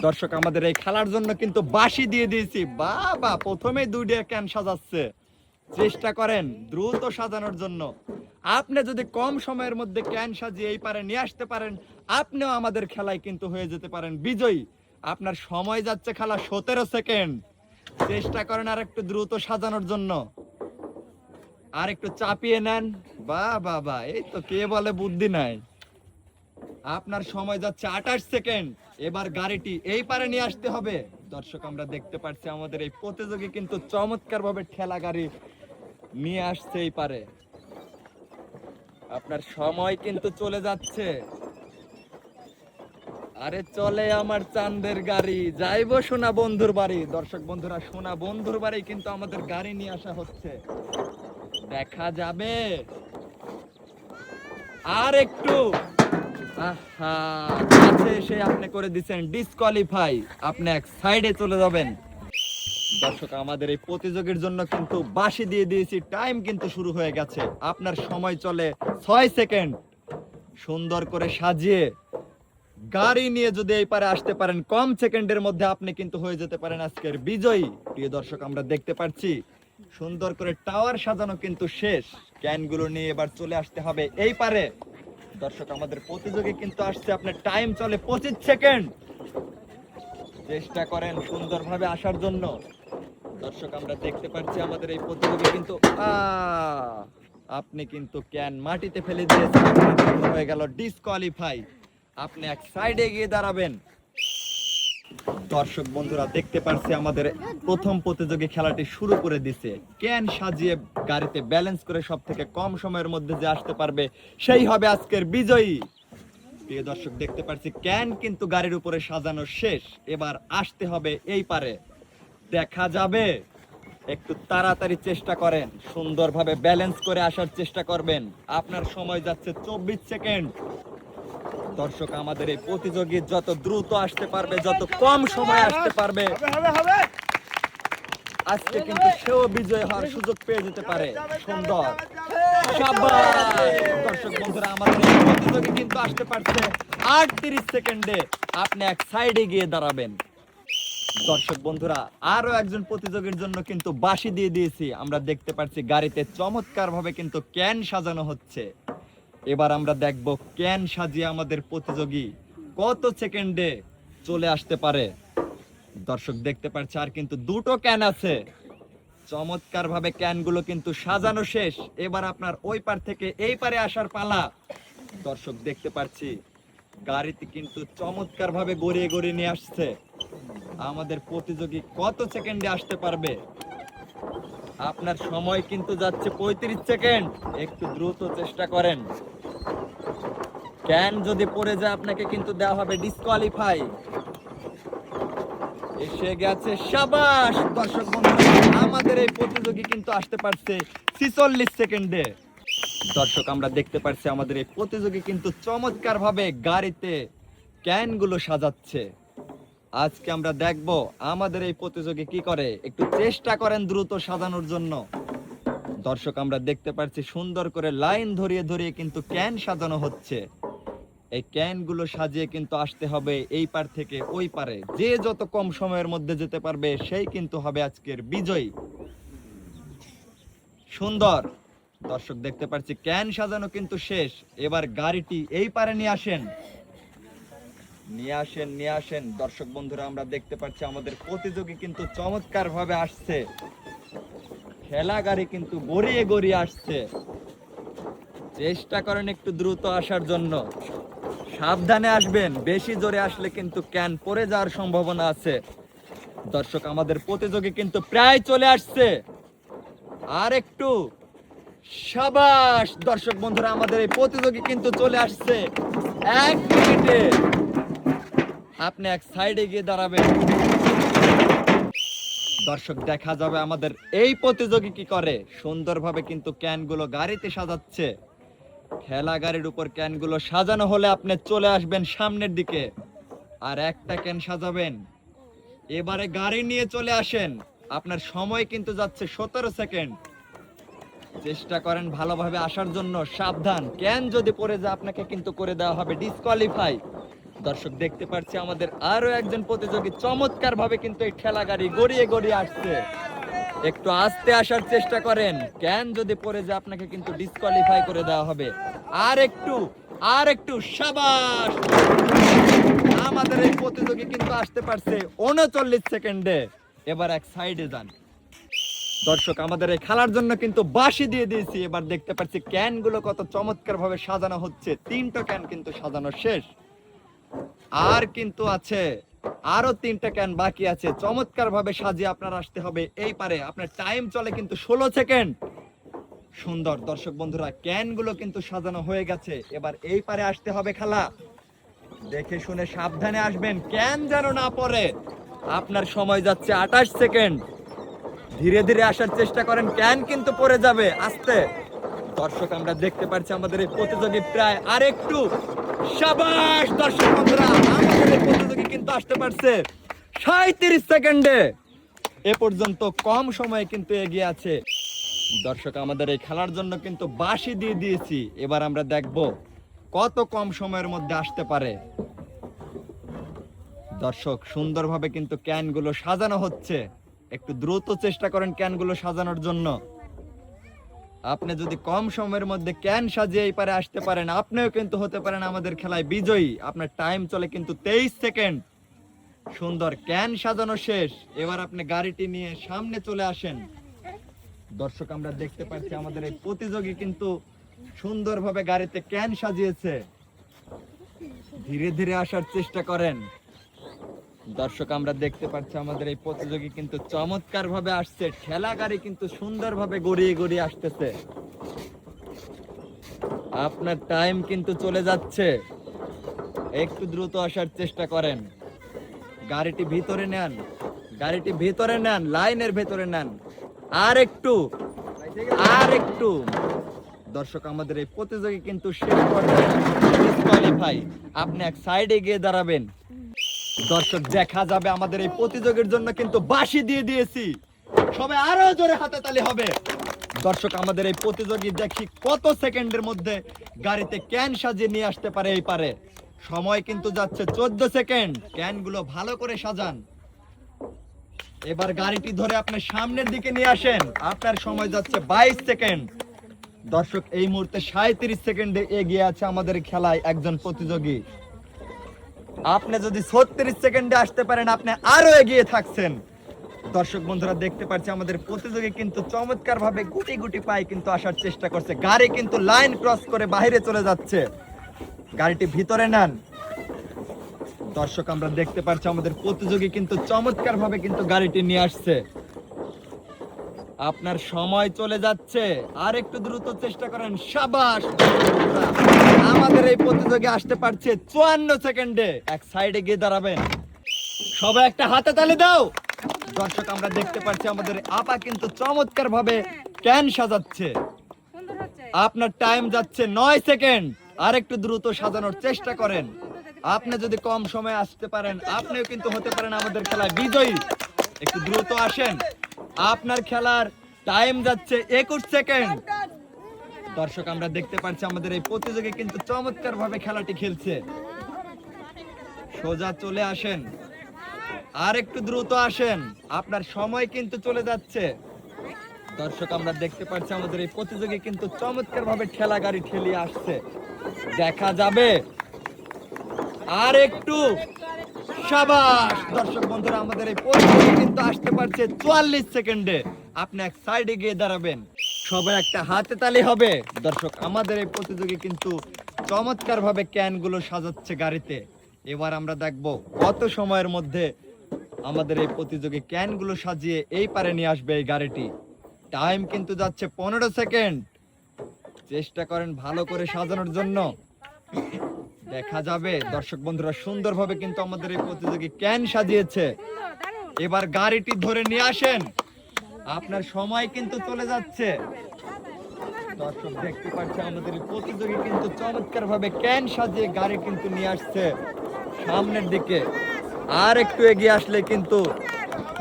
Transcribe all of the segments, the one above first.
দর্শক আমাদের এই খেলার জন্য কিন্তু বাঁশি দিয়ে দিয়েছি। বাবা প্রথমেই দুইটা ক্যান সাজাচ্ছে। চেষ্টা করেন দ্রুত সাজানোর জন্য। আপনি যদি কম সময়ের মধ্যে ক্যান সাজিয়ে এই পারে নিয়ে আসতে পারেন, আপনিও আমাদের খেলায় কিন্তু হয়ে যেতে পারেন বিজয়ী। আপনার সময় যাচ্ছে খেলা 17 সেকেন্ড। চেষ্টা করেন আর একটু দ্রুত সাজানোর জন্য। আর একটু চাপিয়ে নেন। বাবা এই তো কে বলে বুদ্ধি নাই। আপনার সময় যাচ্ছে 28 সেকেন্ড। এবার গাড়িটি এই পারে নিয়ে আসতে হবে। দর্শক আমরা দেখতে পাচ্ছি আমাদের এই প্রতিযোগী কিন্তু চমৎকার ভাবে ঠেলা গাড়ি নিয়ে আসছে এই পারে। আপনার সময় কিন্তু চলে যাচ্ছে। আরে চলে আমার চাঁদের গাড়ি, যাইবো সোনা বন্ধুর বাড়ি। দর্শক বন্ধুরা সোনা বন্ধুর বাড়ি কিন্তু আমাদের গাড়ি নিয়ে আসা হচ্ছে। দেখা যাবে আর একটু। আহা কাছে এসে আপনি করে দিচ্ছেন ডিসকোয়ালিফাই। আপনি এক সাইডে চলে যাবেন। দর্শক আমাদের এই প্রতিযোগীর জন্য কিন্তু বাঁশি দিয়ে দিয়েছি। টাইম কিন্তু শুরু হয়ে গেছে। আপনার সময় চলে 6 সেকেন্ড। সুন্দর করে সাজিয়ে গাড়ি নিয়ে যদি এই পারে আসতে পারেন, কম সেকেন্ডের মধ্যে আপনি কিন্তু হয়ে যেতে পারেন আজকের বিজয়ী। প্রিয় দর্শক আমরা দেখতে পাচ্ছি সুন্দর করে টাওয়ার সাজানো কিন্তু শেষ। ক্যানগুলো নিয়ে এবার চলে আসতে হবে এই পারে। দর্শক আমাদের প্রতিযোগী কিন্তু আসছে। আপনার টাইম চলে 25 সেকেন্ড। চেষ্টা করেন সুন্দরভাবে আসার জন্য। দর্শক আমরা দেখতে পাচ্ছি আমাদের এই প্রতিযোগী কিন্তু আপনি কিন্তু ক্যান মাটিতে ফেলে দিয়েছেন। আপনার জন্য হয়ে গেল ডিসকোয়ালিফাই। আপনি এক সাইডে গিয়ে দাঁড়াবেন। দর্শক বন্ধুরা দেখতে পাচ্ছি আমাদের প্রথম প্রতিযোগী খেলাটি শুরু করে দিছে। ক্যান সাজিয়ে গাড়িতে ব্যালেন্স করে সব থেকে কম সময়ের মধ্যে যে আসতে পারবে সেই হবে আজকের বিজয়ী। প্রিয় দর্শক দেখতে পাচ্ছি ক্যান কিন্তু গাড়ির উপরে সাজানো শেষ। এবার আসতে হবে এই পারে। দেখা যাবে একটু তাড়াতাড়ি চেষ্টা করেন, সুন্দরভাবে ব্যালেন্স করে আসার চেষ্টা করবেন। আপনার সময় যাচ্ছে 24 সেকেন্ড। দর্শক আমাদের এই প্রতিযোগী যত দ্রুত আসতে পারবে, যত কম সময় আসতে পারবে, আজকে কিন্তু সেও বিজয় হওয়ার সুযোগ পেয়ে যেতে পারে। সুন্দর দর্শক বন্ধুরা আমাদের এই প্রতিযোগী কিন্তু আসতে পারছে 38 সেকেন্ডে। আপনি এক সাইডে গিয়ে দাঁড়াবেন। দর্শক বন্ধুরা আরো একজন প্রতিযোগীর জন্য কিন্তু বাঁশি দিয়ে দিয়েছি। আমরা দেখতে পাচ্ছি গাড়িতে চমৎকার ভাবে কিন্তু ক্যান সাজানো হচ্ছে। এবার আমরা দেখব ক্যান সাজিয়ে আমাদের প্রতিযোগী কত সেকেন্ডে চলে আসতে পারে। দর্শক দেখতে পাচ্ছে আর কিন্তু দুটো ক্যান আছে। চমৎকার ভাবে ক্যানগুলো কিন্তু সাজানো শেষ। এবার আপনার ওই পার থেকে এই পারে আসার পালা। দর্শক দেখতে পাচ্ছি গাড়িতে কিন্তু চমৎকার ভাবে গড়িয়ে গড়িয়ে নিয়ে আসছে। আমাদের প্রতিযোগী কত সেকেন্ডে আসতে পারবে? আপনার সময় কিন্তু যাচ্ছে 35 সেকেন্ড। একটু দ্রুত চেষ্টা করেন। ক্যান যদি পড়ে যায় আপনাকে কিন্তু দেওয়া হবে ডিসকোয়ালিফাই। এসে গেছে, সাবাস। দর্শক বন্ধুরা আমাদের এই প্রতিযোগী কিন্তু আসতে পারছে 46 সেকেন্ডে। দর্শক আমরা দেখতে পাচ্ছি আমাদের এই প্রতিযোগী কিন্তু চমৎকার ভাবে গাড়িতে ক্যানগুলো সাজাচ্ছে। আজকে আমরা দেখব আমাদের এই প্রতিযোগী কি করে। একটু চেষ্টা করেন দ্রুত সাজানোর জন্য। দর্শক আমরা দেখতে পাচ্ছি সুন্দর করে লাইন ধরিয়ে ধরিয়ে কিন্তু ক্যান সাজানো হচ্ছে। এই ক্যানগুলো সাজিয়ে কিন্তু আসতে হবে এই পার থেকে ওই পারে। যে যত কম সময়ের মধ্যে যেতে পারবে সেই কিন্তু হবে আজকের বিজয়ী। সুন্দর। দর্শক দেখতে পাচ্ছি ক্যান সাজানো কিন্তু শেষ। এবার গাড়িটি এই পারে নিয়ে আসেন, নিয়ে আসেন, নিয়ে আসেন। দর্শক বন্ধুরা আমরা দেখতে পাচ্ছি আমাদের প্রতিযোগী কিন্তু চমৎকার ভাবে আসছে। ঠেলা গাড়ি কিন্তু গড়িয়ে গড়িয়ে আসছে। চেষ্টা করেন একটু দ্রুত আসার জন্য। সাবধানে আসবেন, বেশি জোরে আসলে কিন্তু ক্যান পড়ে যাওয়ার সম্ভাবনা আছে। দর্শক আমাদের প্রতিযোগী কিন্তু প্রায় চলে আসছে। আর একটু, সাবাস। দর্শক বন্ধুরা আমাদের এই প্রতিযোগী কিন্তু চলে আসছে 1 মিনিটে। আপনি এক সাইডে গিয়ে দাঁড়াবেন। দর্শক দেখা যাবে আমাদের এই প্রতিযোগী কি করে। সুন্দরভাবে কিন্তু ক্যানগুলো গাড়িতে সাজাচ্ছে। ঠেলা গাড়ির উপর ক্যানগুলো সাজানো হলে আপনি চলে আসবেন সামনের দিকে আর একটা ক্যান সাজাবেন। এবারে গাড়ি নিয়ে চলে আসেন। আপনার সময় কিন্তু যাচ্ছে 17 সেকেন্ড। চেষ্টা করেন ভালোভাবে আসার জন্য। সাবধান, ক্যান যদি পড়ে যায় আপনাকে কিন্তু করে দেওয়া হবে ডিসকোয়ালিফাই। দর্শক দেখতে পাচ্ছি আমাদের আরো একজন প্রতিযোগী চমৎকার ভাবে কিন্তু এই ঠেলা গাড়ি গড়িয়ে গড়িয়ে আসছে। একটু আস্তে আসার চেষ্টা করেন, ক্যান যদি পড়ে যায় আপনাকে কিন্তু ডিসকোয়ালিফাই করে দেওয়া হবে। আর একটু শাবাশ। আমাদের এই প্রতিযোগী কিন্তু আসতে পারছে 39 সেকেন্ডে। এবার এক সাইডে যান। দর্শক আমাদের এই খেলার জন্য কিন্তু বাঁশি দিয়ে দিয়েছি। এবার দেখতে পাচ্ছি ক্যান গুলো কত চমৎকার ভাবে সাজানো হচ্ছে। 3টা ক্যান কিন্তু সাজানো শেষ, আর কিন্তু আছে আরো 3টা ক্যান বাকি আছে। চমৎকার ভাবে সাজিয়ে আপনার আসতে হবে এই পারে। আপনার টাইম চলে কিন্তু 16 সেকেন্ড। সুন্দর দর্শক বন্ধুরা, ক্যান গুলো কিন্তু সাজানো হয়ে গেছে। এবার এই পারে আসতে হবে। খেলা দেখে শুনে সাবধানে আসবেন, ক্যান যেন না পড়ে। আপনার সময় যাচ্ছে 28 সেকেন্ড। ধীরে ধীরে আসার চেষ্টা করেন, ক্যান কিন্তু পড়ে যাবে। আস্তে। দর্শক আমরা দেখতে পাচ্ছি আমাদের এই প্রতিযোগী প্রায় আরেকটু। শাবাশ দর্শক বন্ধুরা, আমাদের এই প্রতিযোগী কিন্তু আসতে পারছে 37 সেকেন্ডে। এ পর্যন্ত কম সময়ে কিন্তু এগিয়ে আছে। দর্শক আমাদের এই খেলার জন্য কিন্তু বাঁশি দিয়ে দিয়েছি। এবার আমরা দেখব কত কম সময়ের মধ্যে আসতে পারে। দর্শক সুন্দরভাবে কিন্তু ক্যানগুলো সাজানো হচ্ছে। একটু দ্রুত চেষ্টা করেন ক্যানগুলো সাজানোর জন্য। আপনি যদি কম সময়ের মধ্যে ক্যান সাজিয়ে এই পারে আসতে পারেন, আপনিও কিন্তু হতে পারেন আমাদের খেলায় বিজয়ী। আপনার টাইম চলে কিন্তু 23 সেকেন্ড। সুন্দর, ক্যান সাজানো শেষ। এবার আপনি গাড়িটি নিয়ে সামনে চলে আসেন। দর্শক আমরা দেখতে পাচ্ছি আমাদের এই প্রতিযোগী কিন্তু সুন্দরভাবে গাড়িতে ক্যান সাজিয়েছে। ধীরে ধীরে আসার চেষ্টা করেন। দর্শক আমরা দেখতে পাচ্ছি আমাদের এই প্রতিযোগী কিন্তু চমৎকার ভাবে আসছে। ঠেলা গাড়ি কিন্তু সুন্দরভাবে গড়িয়ে গড়িয়ে আসতেছে। আপনার টাইম কিন্তু চলে যাচ্ছে, একটু দ্রুত আসার চেষ্টা করেন। গাড়িটি ভিতরে নেন, লাইনের ভেতরে নেন। আর একটু। দর্শক আমাদের এই প্রতিযোগী কিন্তু শেষ পর্যায়ে ডিসকোয়ালিফাই। আপনি এক সাইডে গিয়ে দাঁড়াবেন। দর্শক দেখা যাবে আমাদের এই প্রতিযোগীর জন্য কিন্তু বাঁশি দিয়ে দিয়েছি। সবাই আরো জোরে হাতে তালি হবে। দর্শক আমাদের এই প্রতিযোগী দেখি কত সেকেন্ডের মধ্যে গাড়িতে ক্যান সাজিয়ে নিয়ে আসতে পারে এই পারে। সময় কিন্তু যাচ্ছে 14 সেকেন্ড। ক্যানগুলো ভালো করে সাজান। এবার গাড়িটি ধরে আপনি সামনের দিকে নিয়ে আসেন। আপনার সময় যাচ্ছে 22 সেকেন্ড। দর্শক এই মুহূর্তে 37 সেকেন্ডে এগিয়ে আছে আমাদের খেলায় একজন প্রতিযোগী। আপনি যদি 36 সেকেন্ডে আসতে পারেন, আপনি আরো এগিয়ে থাকছেন। দর্শক বন্ধুরা দেখতে পাচ্ছি আমাদের প্রতিযোগী কিন্তু চমৎকার ভাবে গুটি গুটি পায়ে কিন্তু আসার চেষ্টা করছে। গাড়ি কিন্তু লাইন ক্রস করে বাইরে চলে যাচ্ছে। গাড়িটি ভিতরে নেন। দর্শক আমরা দেখতে পাচ্ছি আমাদের প্রতিযোগী কিন্তু চমৎকার ভাবে কিন্তু গাড়িটি নিয়ে আসছে। আপনার সময় চলে যাচ্ছে, আর একটু দ্রুত চেষ্টা করেন। শাবাশ। আমাদের এই প্রতিযোগী আসতে পারছে 54 সেকেন্ডে। এক সাইডে গিয়ে দাঁড়াবেন। সবাই একটা হাতে তালি দাও। দর্শক আমরা দেখতে পাচ্ছি আমাদের আপা কিন্তু চমৎকার ভাবে ক্যান সাজাচ্ছে। আপনার টাইম যাচ্ছে 9 সেকেন্ড। আর একটু দ্রুত সাজানোর চেষ্টা করেন। আপনি যদি কম সময়ে আসতে পারেন, আপনিও কিন্তু হতে পারেন আমাদের খেলায় বিজয়ী। একটু দ্রুত আসেন। আপনার খেলার টাইম যাচ্ছে 21 সেকেন্ড। দর্শক আমরা দেখতে পাচ্ছি আমাদের এই প্রতিযোগী কিন্তু চমৎকার ভাবে খেলাটি খেলছে। সোজা চলে আসেন, আর একটু দ্রুত আসেন। আপনার সময় কিন্তু চলে যাচ্ছে। দর্শক আমরা দেখতে পাচ্ছি আমাদের এই প্রতিযোগী কিন্তু চমৎকার ভাবে ঠেলা গাড়ি ঠেলিয়ে আসছে। দেখা যাবে আর একটু। শাবাশ। দর্শক বন্ধুরা আমাদের এই প্রতিযোগী কিন্তু আসতে পারছে 44 সেকেন্ডে। আপনি এক সাইডে গিয়ে দাঁড়াবেন। সবাই একটা হাতে তালি হবে। দর্শক আমাদের এই প্রতিযোগী কিন্তু চমৎকার ভাবে ক্যান গুলো সাজাচ্ছে গাড়িতে। এবার আমরা দেখব কত সময়ের মধ্যে আমাদের এই প্রতিযোগী ক্যান গুলো সাজিয়ে এই পারে নিয়ে আসবে এই গাড়িটি। টাইম কিন্তু যাচ্ছে 15 সেকেন্ড। চেষ্টা করেন ভালো করে সাজানোর জন্য। দেখা যাবে। দর্শক বন্ধুরা সুন্দরভাবে কিন্তু আমাদের এই প্রতিযোগী ক্যান সাজিয়েছে। এবার গাড়িটি ধরে নিয়ে আসেন। আপনার সময় কিন্তু চলে যাচ্ছে। দর্শক দেখতে পাচ্ছে আমাদের এই প্রতিযোগী কিন্তু চমৎকার ভাবে ক্যান সাজিয়ে গাড়ি কিন্তু নিয়ে আসছে সামনের দিকে। আর একটু এগিয়ে আসলে কিন্তু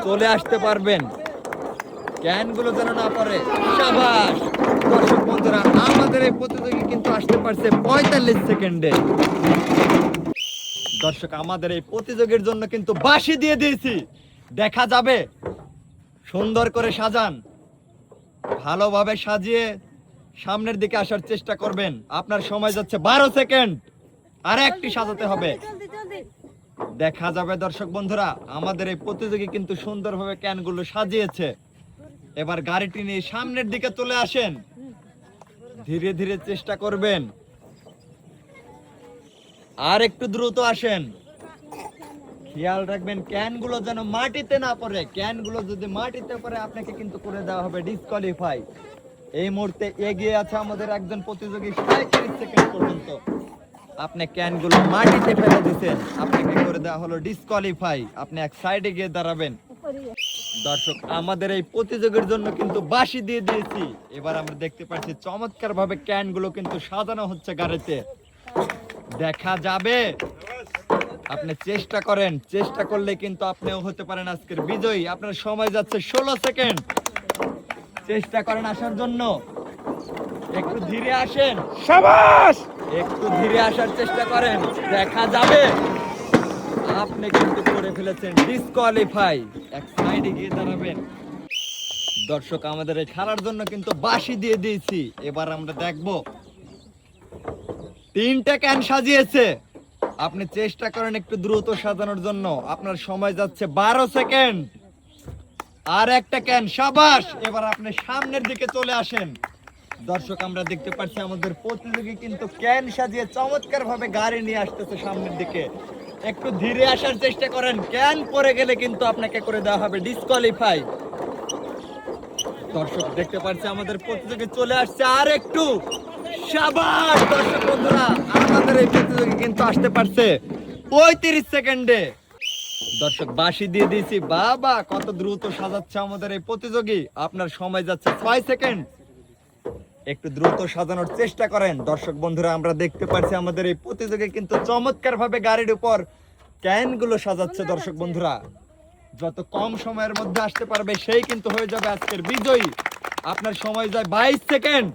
চলে আসতে পারবেন। ক্যান গুলো যেন না পড়ে। শাবাশ। দর্শক বন্ধুরা আমাদের এই প্রতিযোগী কিন্তু আসতে পারছে 45 সেকেন্ডে। দর্শক আমাদের এই প্রতিযোগীর জন্য কিন্তু বাঁশি দিয়ে দিয়েছি, দেখা যাবে। সুন্দর করে সাজান, ভালোভাবে সাজিয়ে সামনের দিকে আসার চেষ্টা করবেন। আপনার সময় যাচ্ছে 12 সেকেন্ড, আর একটি সাজাতে হবে। দেখা যাবে দর্শক বন্ধুরা, আমাদের এই প্রতিযোগী কিন্তু সুন্দরভাবে ক্যানগুলো সাজিয়েছে। এবার গাড়িটি নিয়ে সামনের দিকে চলে আসেন, ধীরে ধীরে চেষ্টা করবেন, আর একটু দ্রুত আসেন। খেয়াল রাখবেন ক্যানগুলো যেন মাটিতে না পড়ে। ক্যানগুলো যদি মাটিতে পড়ে আপনাকে কিন্তু করে দেওয়া হবে ডিসকোয়ালিফাই। এই মুহূর্তে এগিয়ে আছে আমাদের একজন প্রতিযোগী 37 সেকেন্ড পর্যন্ত। আপনি ক্যানগুলো মাটিতে ফেলে দিয়েছেন, আপনাকে করে দেওয়া হলো ডিসকোয়ালিফাই। আপনি এক সাইডে গিয়ে দাঁড়াবেন। দর্শক আমাদের এই প্রতিযোগীর জন্য কিন্তু বাঁশি দিয়ে দিয়েছি। এবার আমরা দেখতে পাচ্ছি চমৎকার ভাবে ক্যানগুলো কিন্তু সাজানো হচ্ছে গাড়িতে, দেখা যাবে। আপনি চেষ্টা করেন, চেষ্টা করলে কিন্তু আপনিও হতে পারেন আজকের বিজয়ী। আপনার সময় যাচ্ছে 16 সেকেন্ড। চেষ্টা করেন আসার জন্য, একটু ধীরে আসেন। শাবাশ! একটু ধীরে আসার চেষ্টা করেন, দেখা যাবে। আপনি কিন্তু করে ফেলেছেন ডিসকোয়ালিফাই। এক সাইডে গিয়ে দাঁড়াবেন। দর্শক আমাদের এই খেলার জন্য কিন্তু বাঁশি দিয়ে দিয়েছি। এবার আমরা দেখব 3টা ক্যান সাজিয়েছে। আপনি চেষ্টা করেন একটু দ্রুত সাজানোর জন্য। আপনার সময় যাচ্ছে 12 সেকেন্ড, আর একটা ক্যান। শাবাশ! এবার আপনি সামনের দিকে চলে আসেন। দর্শক আমরা দেখতে পাচ্ছি আমাদের প্রতিযোগী কিন্তু ক্যান সাজিয়ে চমৎকার ভাবে গাড়ি নিয়ে আসতেছে সামনের দিকে। একটু ধীরে আসার চেষ্টা করেন, ক্যান পড়ে গেলে কিন্তু আপনাকে করে দেওয়া হবে ডিসকোয়ালিফাই। দর্শক দেখতে পাচ্ছি আমাদের প্রতিযোগী চলে আসছে, আর একটু। শাবাশ দর্শক বন্ধুরা, আমাদের এই প্রতিযোগী কিন্তু আসতে পারছে 35 সেকেন্ডে। দর্শক বাঁশি দিয়ে দিয়েছি। বাবা কত দ্রুত সাজাচ্ছে আমাদের এই প্রতিযোগী। আপনার সময় যাচ্ছে 6 সেকেন্ড। একটু দ্রুত সাজানোর চেষ্টা করেন। দর্শক বন্ধুরা আমরা দেখতে পাচ্ছি আমাদের এই প্রতিযোগী কিন্তু চমৎকার ভাবে গাড়ির উপর ক্যানগুলো সাজাচ্ছে। দর্শক বন্ধুরা যত কম সময়ের মধ্যে আসতে পারবে সেই কিন্তু হয়ে যাবে আজকের বিজয়ী। আপনার সময় যায় 22 সেকেন্ড।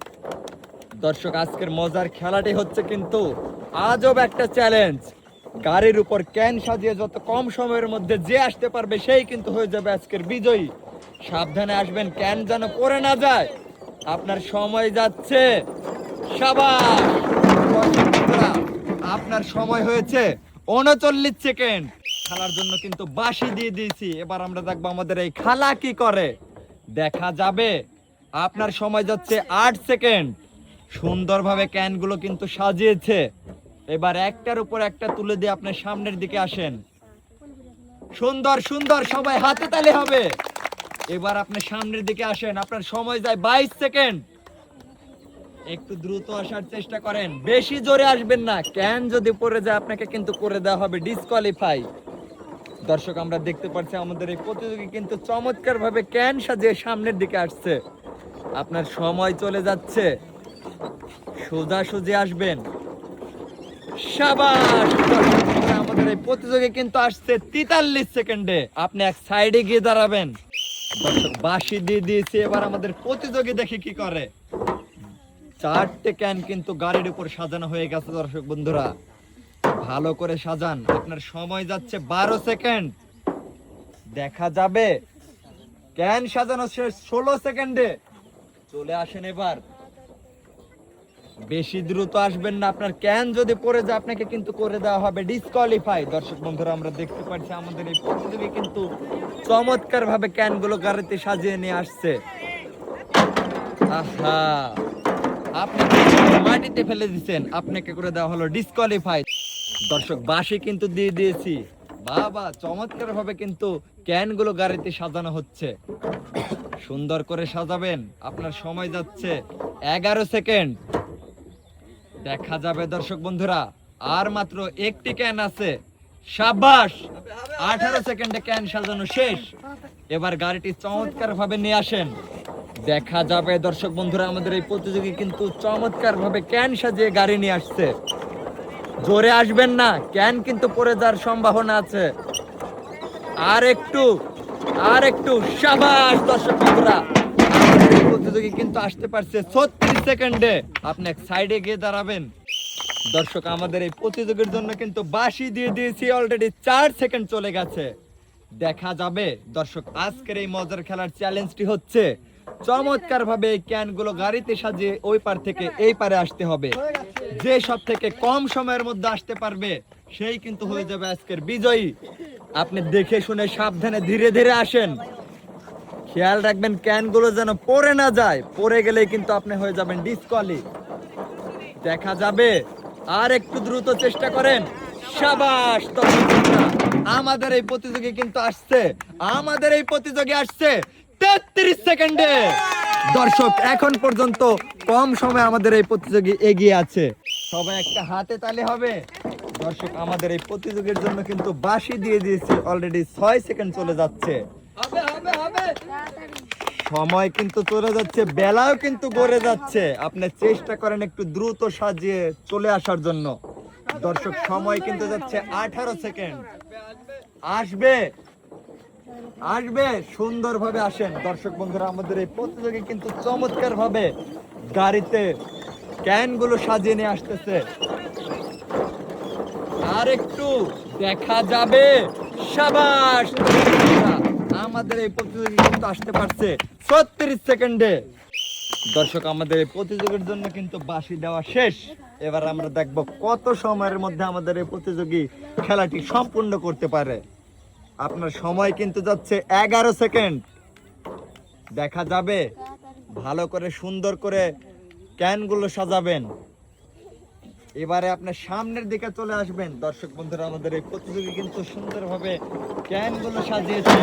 দর্শক আজকের মজার খেলাটি হচ্ছে কিন্তু আজব একটা চ্যালেঞ্জ। গাড়ির উপর ক্যান সাজিয়ে যত কম সময়ের মধ্যে যে আসতে পারবে সেই কিন্তু হয়ে যাবে আজকের বিজয়ী। সাবধানে আসবেন, ক্যান যেন পড়ে না যায়। আপনার সময় যাচ্ছে। শাবাশ! আপনার সময় হয়েছে 39 সেকেন্ড। খেলার জন্য কিন্তু বাঁশি দিয়ে দিয়েছি। এবার আমরা দেখবো আমাদের এই খেলা কি করে, দেখা যাবে। আপনার সময় যাচ্ছে 8 সেকেন্ড। সুন্দরভাবে ক্যানগুলো কিন্তু সাজিয়েছে। এবার একটার উপর একটা তুলে দিয়ে আপনি সামনের দিকে আসেন। সুন্দর সুন্দর, সবাই হাতে তালি হবে। এবার আপনি সামনের দিকে আসেন। আপনার সময় যায় 22 সেকেন্ড। একটু দ্রুত আসার চেষ্টা করেন, বেশি জোরে আসবেন না। ক্যান যদি পড়ে যায় আপনাকে কিন্তু করে দেওয়া হবে ডিসকোয়ালিফাই। দর্শক আমরা দেখতে পাচ্ছি আমাদের এই প্রতিযোগী কিন্তু চমৎকার ভাবে ক্যান সাজিয়ে সামনের দিকে আসছে। আপনার সময় চলে যাচ্ছে, সোজাসুজি আসবেন। শাবাশ! আমাদের এই প্রতিযোগী কিন্তু আসছে 43 সেকেন্ডে। আপনি এক সাইডে গিয়ে দাঁড়াবেন। দর্শক বাঁশি দিয়ে দিয়েছি। এবার আমাদের প্রতিযোগী দেখি কি করে। 4টে ক্যান কিন্তু গাড়ির উপর সাজানো হয়ে গেছে। দর্শক বন্ধুরা ভালো করে সাজান। আপনার সময় যাচ্ছে 12 সেকেন্ড। দেখা যাবে। ক্যান সাজানো শেষ 16 সেকেন্ডে। চলে আসেন এবার, বেশি দ্রুত আসবেন না। আপনার ক্যান যদি পড়ে যায় আপনাকে কিন্তু করে দেওয়া হবে ডিসকোয়ালিফাই। দর্শক বন্ধুরা আমরা দেখতে পাচ্ছি আমাদের এই প্রতিযোগী কিন্তু চমৎকার ভাবে ক্যানগুলো গাড়িতে সাজিয়ে নিয়ে আসছে। আহা, আপনি মাটিতে ফেলে দিচ্ছেন, আপনাকে করে দেওয়া হলো ডিসকোয়ালিফাই। দর্শক বাঁশি কিন্তু দিয়ে দিয়েছি। বাবা চমৎকার ভাবে কিন্তু ক্যানগুলো গাড়িতে সাজানো হচ্ছে। সুন্দর করে সাজাবেন। আপনার সময় যাচ্ছে 11 সেকেন্ড। দেখা যাবে দর্শক বন্ধুরা, আর মাত্র একটি ক্যান আছে। শাবাশ! 18 সেকেন্ডে ক্যান সাজানো শেষ। এবার গাড়িটি চমৎকার ভাবে নিয়ে আসেন। দেখা যাবে দর্শক বন্ধুরা আমাদের এই প্রতিযোগী কিন্তু চমৎকার ভাবে ক্যান সাজিয়ে গাড়ি নিয়ে আসছে। জোরে আসবেন না, ক্যান কিন্তু পড়ে যাওয়ার সম্ভাবনা আছে। আর একটু, আর একটু। শাবাশ দর্শক বন্ধুরা, প্রতিযোগী কিন্তু আসতে পারছে 36 সেকেন্ডে। আপনি এক সাইডে গিয়ে দাঁড়াবেন। দর্শক আমাদের এই প্রতিযোগের জন্য কিন্তু বাঁশি দিয়ে দিয়েছি, অলরেডি 4 সেকেন্ড চলে গেছে। দেখা যাবে দর্শক আজকের এই মজার খেলার চ্যালেঞ্জটি হচ্ছে চমৎকার ভাবে এই ক্যানগুলো গাড়িতে সাজিয়ে ওই পার থেকে এই পারে আসতে হবে। যে সব থেকে কম সময়ের মধ্যে আসতে পারবে সেই কিন্তু হয়ে যাবে আজকের বিজয়ী। আপনি দেখে শুনে সাবধানে ধীরে ধীরে আসেন, খেয়াল রাখবেন ক্যানগুলো যেন পড়ে না যায়, পড়ে গেলেই কিন্তু আপনি হয়ে যাবেন ডিসকোয়ালি। দেখা যাবে, আর একটু দ্রুত চেষ্টা করেন। শাবাশ দর্শকরা, আমাদের এই প্রতিযোগী কিন্তু আসছে, আমাদের এই প্রতিযোগী আসছে 33 সেকেন্ডে। দর্শক এখন পর্যন্ত কম সময়ে আমাদের এই প্রতিযোগী এগিয়ে আছে। সবাই একটা হাতে তালি হবে। দর্শক আমাদের এই প্রতিযোগীর জন্য কিন্তু বাঁশি দিয়ে দিয়েছি, অলরেডি 6 সেকেন্ড চলে যাচ্ছে। সময় কিন্তু চলে যাচ্ছে, বেলাও কিন্তু গড়ে যাচ্ছে। আপনি চেষ্টা করেন একটু দ্রুত সাজিয়ে চলে আসার জন্য। দর্শক সময় কিন্তু যাচ্ছে 18 সেকেন্ড। আসবে আসবে, সুন্দরভাবে আসেন। দর্শক বন্ধুরা আমাদের এই প্রতিযোগী কিন্তু চমৎকার ভাবে গাড়িতে ক্যানগুলো সাজিয়ে নিয়ে আসতেছে। আর একটু দেখা যাবে। শাবাশ, আমাদের এই প্রতিযোগী কিন্তু আসতে পারছে 36 সেকেন্ডে। দর্শক আমাদের এই প্রতিযোগীর জন্য কিন্তু বাঁশি দেওয়া শেষ। এবার আমরা দেখব কত সময়ের মধ্যে আমাদের এই প্রতিযোগী খেলাটি সম্পূর্ণ করতে পারে। আপনার সময় কিন্তু যাচ্ছে 11 সেকেন্ড। দেখা যাবে, ভালো করে সুন্দর করে ক্যানগুলো সাজাবেন। এবারে আপনার সামনের দিকে চলে আসবেন। দর্শক বন্ধুরা আমাদের এই প্রতিযোগী কিন্তু সুন্দরভাবে ক্যানগুলো সাজিয়েছে।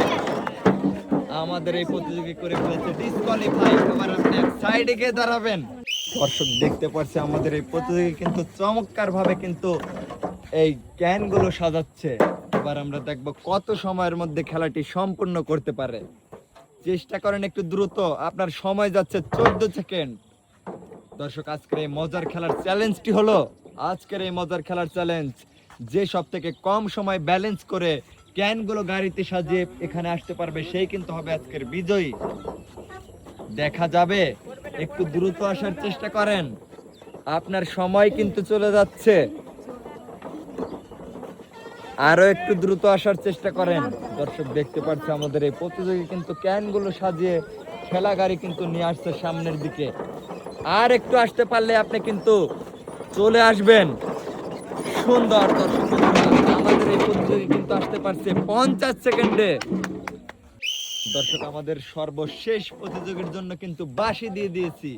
আমাদের এই প্রতিযোগী করে ফেলেছে ডিসকোয়ালিফাই। এবার আপনি এক সাইডে গিয়ে দাঁড়াবেন। দর্শক দেখতে পাচ্ছি আমাদের এই প্রতিযোগী কিন্তু চমৎকার ভাবে কিন্তু এই ক্যানগুলো সাজাচ্ছে। এবার আমরা দেখব কত সময়ের মধ্যে খেলাটি সম্পূর্ণ করতে পারে। চেষ্টা করেন একটু দ্রুত, আপনার সময় যাচ্ছে 14 সেকেন্ড। দর্শক আজকের এই মজার খেলার চ্যালেঞ্জটি হলো, আজকের এই মজার খেলার চ্যালেঞ্জ যে সব থেকে কম সময় ব্যালেন্স করে ক্যানগুলো গাড়িতে সাজিয়ে এখানে আসতে পারবে সেই কিন্তু হবে আজকের বিজয়ী। দেখা যাবে, একটু দ্রুত আসার চেষ্টা করেন, আপনার সময় কিন্তু চলে যাচ্ছে। আরো একটু দ্রুত আসার চেষ্টা করেন। দর্শক দেখতে পাচ্ছে আমাদের এই প্রতিযোগী কিন্তু ক্যানগুলো সাজিয়ে ঠেলা গাড়ি কিন্তু নিয়ে আসছে সামনের দিকে। আর একটু আসতে পারলে আপনি কিন্তু চলে আসবেন। সুন্দর। দর্শক আমাদের এই প্রতিযোগী কিন্তু আসতে পারছে 50 সেকেন্ডে। দর্শক আমাদের সর্বশেষ প্রতিযোগীর জন্য কিন্তু বাঁশি দিয়ে দিয়েছি।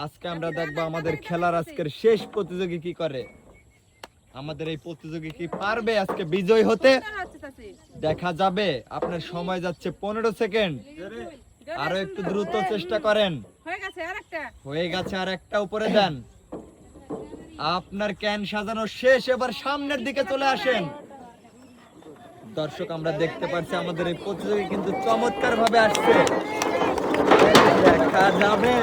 আজকে আমরা দেখবো আমাদের খেলার আজকের শেষ প্রতিযোগী কি করে। আমাদের এই প্রতিযোগী কি পারবে আজকে বিজয় হতে? দেখা যাবে। আপনার সময় যাচ্ছে 15 সেকেন্ড। আরো একটু দ্রুত চেষ্টা করেন। হয়ে গেছে, আর একটা উপরে দেন। আপনার ক্যান সাজানো শেষ। এবার সামনের দিকে চলে আসেন। দর্শক আমরা দেখতে পাচ্ছি আমাদের এই প্রতিযোগী কিন্তু চমৎকার ভাবে আসছে। দেখা যাবে,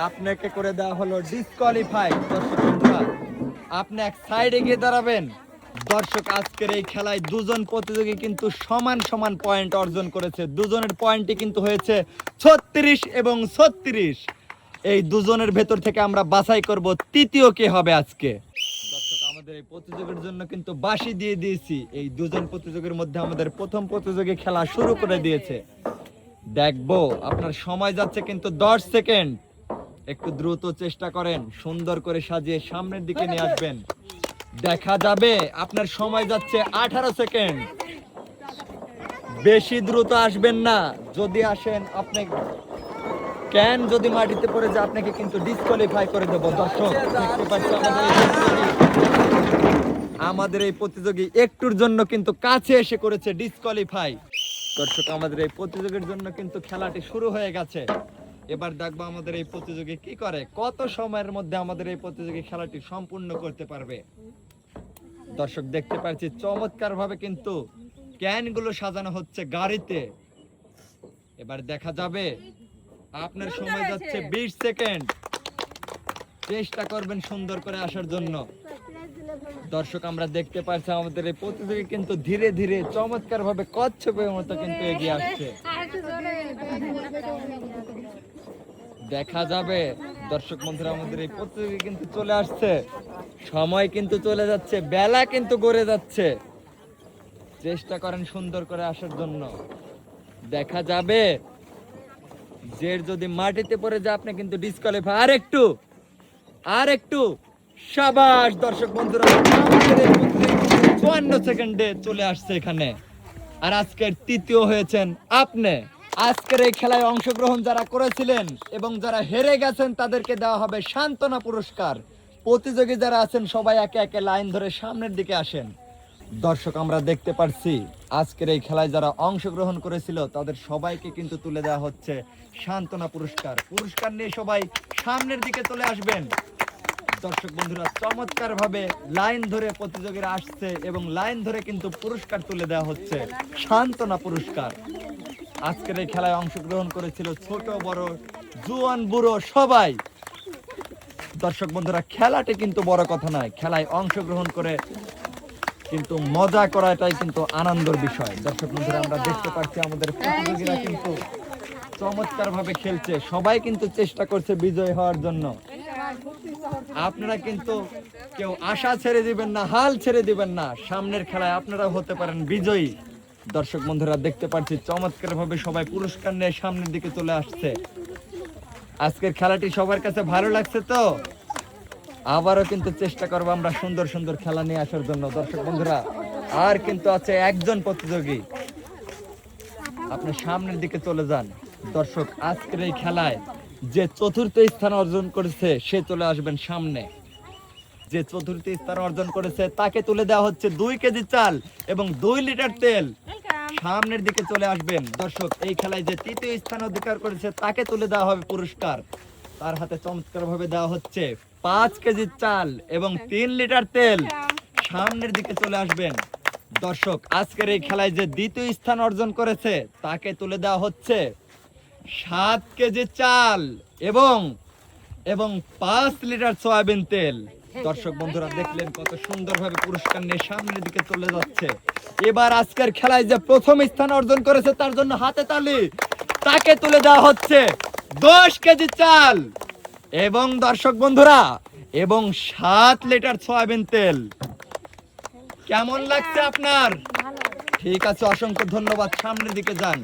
আপনাকে করে দেওয়া হলো ডিসকোয়ালিফাই। দর্শক বন্ধুরা আপনি এক সাইডে গিয়ে দাঁড়াবেন। দর্শক আজকের এই খেলায় দুজন প্রতিযোগী কিন্তু সমান সমান পয়েন্ট অর্জন করেছে। দুজনের পয়েন্টই কিন্তু হয়েছে 36 এবং 36। এই দুজনের ভেতর থেকে আমরা বাছাই করব তৃতীয় কে হবে আজকে। দর্শক আমাদের এই প্রতিযোগীর জন্য কিন্তু বাঁশি দিয়ে দিয়েছি। এই দুজন প্রতিযোগীর মধ্যে আমাদের প্রথম প্রতিযোগী খেলা শুরু করে দিয়েছে। দেখবো, আপনার সময় যাচ্ছে কিন্তু 10 সেকেন্ড। একটু দ্রুত চেষ্টা করেন, সুন্দর করে সাজিয়ে সামনের দিকে নিয়ে আসবেন। দেখা যাবে, আপনার সময় যাচ্ছে 18 সেকেন্ড। বেশি দ্রুত আসবেন না, যদি আসেন আপনি ক্যান যদি মাটিতে পড়ে যায় আপনাকে কিন্তু ডিসকোয়ালিফাই করে দেব। দর্শক দেখতে পাচ্ছি আমাদের এই প্রতিযোগী একটুর জন্য কিন্তু কাছে এসে করেছে ডিসকোয়ালিফাই। দর্শক আমাদের এই প্রতিযোগীর জন্য কিন্তু খেলাটি শুরু হয়ে গেছে। এবার দেখবো আমাদের এই প্রতিযোগী কি করে, কত সময়ের মধ্যে আমাদের এই প্রতিযোগী খেলাটি সম্পূর্ণ করতে পারবে। দর্শক দেখতে পাচ্ছি চমৎকার ভাবে কিন্তু ক্যানগুলো সাজানো হচ্ছে গাড়িতে। এবার দেখা যাবে, আপনার সময় যাচ্ছে 20 সেকেন্ড। চেষ্টা করবেন সুন্দর করে আসার জন্য। দর্শক আমরা দেখতে পাচ্ছি আমাদের এই প্রতিযোগী কিন্তু ধীরে ধীরে চমৎকার ভাবে কচ্ছপের মতো কিন্তু এগিয়ে আসছে। দেখা যাবে। দর্শক বন্ধুরা, আমাদের এই প্রতিযোগী কিন্তু চলে আসছে, সময় কিন্তু চলে যাচ্ছে, বেলা কিন্তু গড়ে যাচ্ছে। চেষ্টা করেন সুন্দর করে আসার জন্য। দেখা যাবে, যে যদি মাটিতে পড়ে যায় আপনি কিন্তু ডিসকোয়ালিফাই। আর একটু সাবাস। দর্শক বন্ধুরা, আমাদের এই প্রতিযোগী 54 সেকেন্ডে চলে আসছে এখানে। আর আজকের তৃতীয় হয়েছেন আপনি। আজকের এই খেলায় অংশগ্রহণ যারা করেছিলেন এবং যারা হেরে গেছেন তাদেরকে দেওয়া হবে সান্ত্বনা পুরস্কার। প্রতিযোগী যারা আছেন সবাই একে একে লাইন ধরে সামনের দিকে আসেন। দর্শক, আমরা দেখতে পাচ্ছি আজকের এই খেলায় যারা অংশগ্রহণ করেছিল তাদের সবাইকে কিন্তু তুলে দেওয়া হচ্ছে সান্ত্বনা পুরস্কার। পুরস্কার নিয়ে সবাই সামনের দিকে চলে আসবেন। দর্শক বন্ধুরা, চমৎকার ভাবে লাইন ধরে প্রতিযোগীরা আসছে এবং লাইন ধরে কিন্তু পুরস্কার তুলে দেওয়া হচ্ছে, সান্ত্বনা পুরস্কার। আজকের এই খেলায় অংশগ্রহণ করেছিল ছোট বড় জুয়ান বুড়ো সবাই। দর্শক বন্ধুরা, খেলাটি কিন্তু বড় কথা নয়, খেলায় অংশগ্রহণ করে কিন্তু মজা করাটাই কিন্তু আনন্দের বিষয়। দর্শক বন্ধুরা, আমরা দেখতে পাচ্ছি আমাদের প্রতিযোগীরা কিন্তু চমৎকার ভাবে খেলছে, সবাই কিন্তু চেষ্টা করছে বিজয় হওয়ার জন্য। আপনারা কিন্তু কেউ আশা ছেড়ে দিবেন না, হাল ছেড়ে দিবেন না, সামনের খেলায় আপনারা হতে পারেন বিজয়ী। দর্শক বন্ধুরা, দেখতে পাচ্ছি চমৎকার ভাবে সবাই পুরস্কার নিয়ে সামনের দিকে চলে আসছে। আজকের খেলাটি সবার কাছে ভালো লাগছে তো? আবারও কিন্তু চেষ্টা করবো আমরা সুন্দর সুন্দর খেলা নিয়ে আসার জন্য। দর্শক বন্ধুরা, আর কিন্তু আছে একজন প্রতিযোগী, আপনি সামনের দিকে চলে যান। দর্শক, আজকের এই খেলায় যে চতুর্থ স্থান অর্জন করেছে সে চলে আসবেন সামনে। যে চতুর্থ স্থান অর্জন করেছে তাকে তুলে দেওয়া হচ্ছে 2 কেজি চাল এবং 2 লিটার তেল। সামনের দিকে চলে আসবেন। দর্শক, এই খেলায় যে তৃতীয় স্থান অধিকার করেছে তাকে তুলে দেওয়া হবে পুরস্কার। তার হাতে চমৎকার ভাবে দেওয়া হচ্ছে 5 কেজি চাল এবং 3 লিটার তেল। সামনের দিকে চলে আসবেন। দর্শক, আজকের এই খেলায় যে দ্বিতীয় স্থান অর্জন করেছে তাকে তুলে দেওয়া হচ্ছে 7 কেজি চাল এবং 5 লিটার সয়াবিন তেল। দর্শক বন্ধুরা, দেখলেন কত সুন্দরভাবে পুরস্কার নিয়ে সামনের দিকে চলে যাচ্ছে। এবার আজকের খেলায় যে প্রথম স্থান অর্জন করেছে তার জন্য হাতে তালি। তাকে তুলে দেওয়া হচ্ছে 10 কেজি চাল এবং দর্শক বন্ধুরা 7 লিটার সয়াবিন তেল। কেমন লাগছে আপনার? ঠিক আছে, অসংখ্য ধন্যবাদ। সামনের দিকে যান।